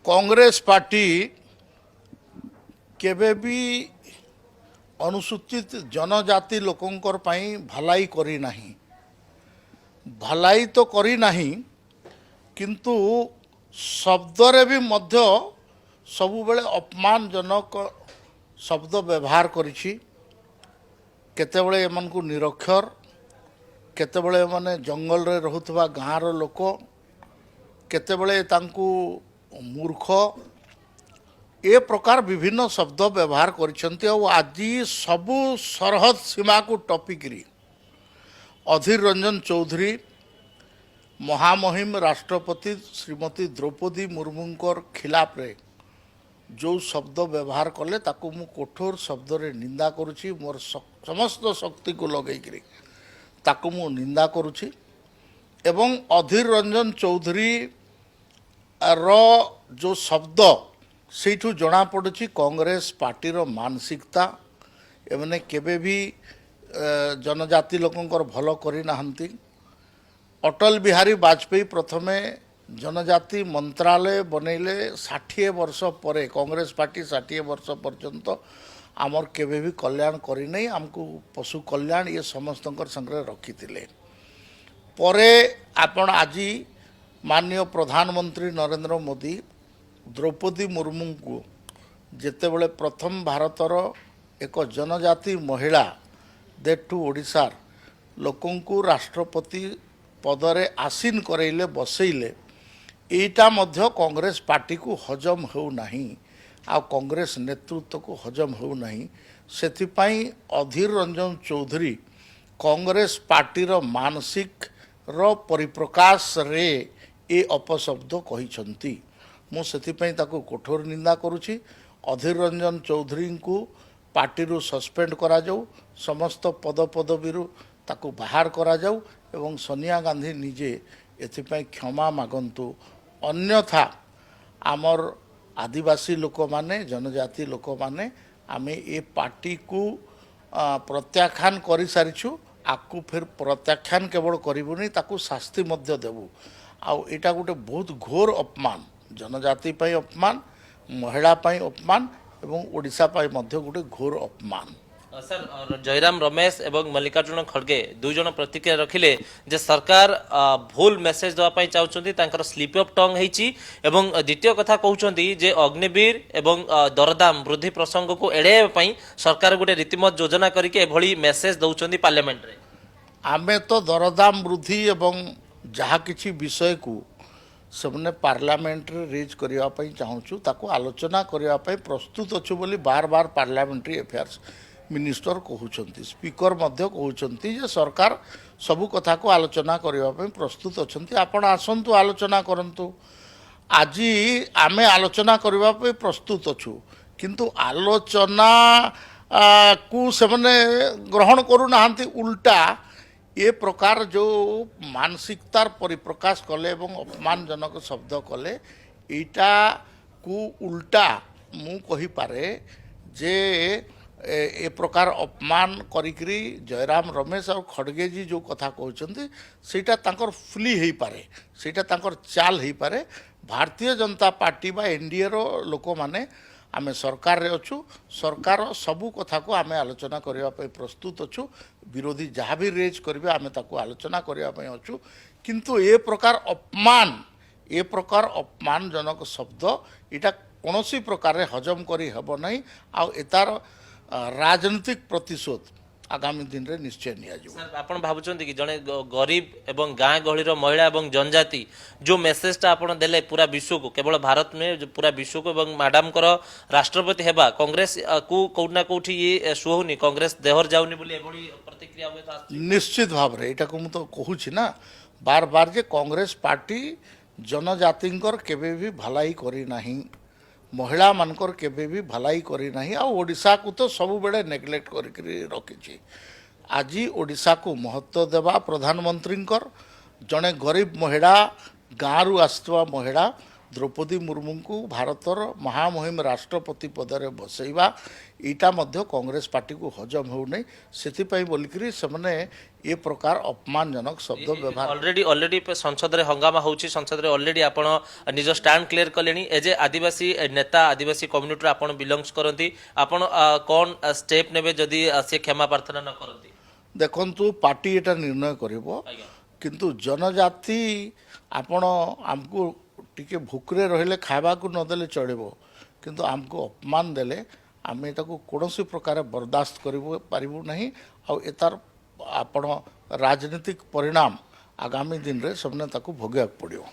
Congress party केबे भी अनुसूचित जनजाति लोकंकर पई भलाई करी नहीं। भलाई तो करी नहीं किंतु शब्दरे भी मध्य सबुबले अपमानजनक शब्द व्यवहार करिछि। केतेबेले एमनकु निरक्षर, केतेबेले माने जंगल रे रहुतबा गाँर लोक, केतेबेले तांकु मूर्ख ए प्रकार विभिन्न शब्द व्यवहार करिसेंती। आज सबु सरहद सीमा को टपिकरी अधीर रंजन चौधरी महामहिम राष्ट्रपति श्रीमती द्रौपदी मुर्मूंकर खिलाफ रे जो शब्द व्यवहार कले ताकू मु कठोर शब्द रे निंदा करुछि। मोर समस्त शक्ति को लगेकरी ताकू मु निंदा करुछि एवं अधीर रंजन चौधरी रो जो शब्द सेठू जना पड़ुछि कांग्रेस पार्टी रो मानसिकता। एमने केबे भी जनजाति लोकंकर भलो करी नाहंती। अटल बिहारी वाजपेयी प्रथमे जनजाति मंत्रालय बनैले 60 वर्ष परे कांग्रेस पार्टी 60 वर्ष पर्यंत आमर केबे भी कल्याण करी नहीं। आमको पशु कल्याण ये समस्तंकर संगे रखिथिले। परे आपण आज माननीय प्रधानमंत्री नरेंद्र मोदी द्रौपदी मुर्मू को जेतेबेले प्रथम भारतर एक जनजाति महिला देठू ओडिशार लोकंकु राष्ट्रपति पदरे आसीन करैले बसैले। एटा मध्य कांग्रेस पार्टी को हजम हो नहीं आ कांग्रेस नेतृत्व को हजम हो नहीं। सेथिपाई अधीर रंजन चौधरी कांग्रेस पार्टी रो मानसिक रो परिप्रकाश रे ए अपशब्द कहिसंती। मु सेथिपाई ताको कठोर निंदा करुछि। अधीर रंजन चौधरी को पार्टी रु सस्पेंड करा जाऊ, समस्त पद पदवी ताको बाहर करा जाऊ एवं सोनिया गांधी निजे एथिपाई क्षमा मागंतु। अन्यथा आमर आदिवासी लोक माने जनजाति लोक माने आमे ए पार्टी को प्रत्याख्यान करि सारिछु। आकु फिर प्रत्याख्यान केवल करिबुनी ताकू शास्ति मध्य देबु। आउ एटा गोटे बहुत घोर अपमान, जनजाति पाई अपमान, महिला पाई अपमान एवं ओडिशा पाई मध्य गोटे घोर अपमान। सर जयराम रमेश एवं मल्लिकार्जुन खड़गे दुई जन प्रतिक्रिया रखिले जे सरकार भूल मेसेज देवाई चाहते तांकर स्लीप अफ टंग होईची एवं द्वितीय कथा कहउछंती जे अग्निवीर एवं दरदाम वृद्धि प्रसंग को एड़ाइबा पई सरकार गोटे रीतिमत योजना करके एभली मेसेज दउछंती पार्लियामेंट रे। आमे तो दरदाम वृद्धि एवं जहा किछि विषय को सबने पार्लियामेंट रे रेज करिया पई चाहूछु, ताको आलोचना करिया पई प्रस्तुत अछु बोली बार बार पार्लियामेंट्री अफेयर्स मिनिस्टर कहउछंती। स्पीकर मध्य कहउछंती जे सरकार सबु कथा को आलोचना करिया पई प्रस्तुत अछंती। आपण आसंतु आलोचना करंतु। आज आमे आलोचना करिया पई प्रस्तुत अछु किंतु आलोचना को सबने ग्रहण करू नाहंती। उल्टा ये प्रकार जो मानसिकतार परिप्रकाश कले एवं अपमानजनक शब्द कले एटा को उल्टा मु कहि पारे जे ए प्रकार अपमान करिकरी जयराम रमेश और खड़गे जी जो कथा कहउछंती सेटा तांकर फुली हेई पारे, सेटा तांकर चाल हेई पारे। भारतीय जनता पार्टी बा एनडीए रो लोक माने आमे सरकार रे अछु। सरकार सबु कथा को आमे आलोचना करिया पई प्रस्तुत अछु। विरोधी जहाँ भी रेज करिवे आमे ताको आलोचना करिया पई अछु। किंतु ए प्रकार अपमानजनक शब्द इटा कोनोसी प्रकार रे हजम करी हेबो नहीं। आ एतार राजनीतिक प्रतिशोध आगामी दिन रे निश्चय निया जो। सर आपण भाबुचंती कि जने गरीब एवं गाँ गहली रो महिला एवं जनजाति जो मेसेजटा आपण देले पूरा विश्व को, केवल भारत में जो पूरा विश्व को एवं मैडम कर राष्ट्रपति हेबा कांग्रेस को कोना कोठी ये सुहोनी कांग्रेस देहर जाउनी बोली एभली प्रतिक्रिया होय था। निश्चित भाव रे एटा को मु तो कहूछि ना बार बार जे कांग्रेस पार्टी जनजातिंकर केबे भी भलाई करी नाही, महिला मानकर केबे भी भलाई करी नाही। आ ओडिशा को तो सब बेले नेग्लेक्ट करी रखिछि। आज ओडिशा को महत्व देवा प्रधानमंत्री जड़े गरीब महिला गाँव रु आसुवा महिला द्रौपदी मुर्मू को भारतर महामहिम राष्ट्रपति पदरे बसैवा ईटा मध्य कांग्रेस पार्टी को हजम होने से बोलिकी से ये प्रकार अपमानजनक शब्द व्यवहार ऑलरेडी संसद रे हंगामा होची संसद रे ऑलरेडी आपण निज स्टैंड क्लियर कलेनी एज ए आदिवासी नेता आदिवासी कम्युनिटी आपण बिलोंग्स करती आपण कौन स्टेप नेबे जदि से क्षमा प्रार्थना न करती देखंतु पार्टी एटा निर्णय करिवो किंतु जनजाति आपण आमको टिके भूकरे रहिले खावा को नदेले चढ़ब किंतु आमको अपमान देले आम एटा को कौन प्रकार बर्दाश्त करूँ नहीं आर आपण राजनीतिक परिणाम आगामी दिन रे सबने ताको भोगेक पड़ियो।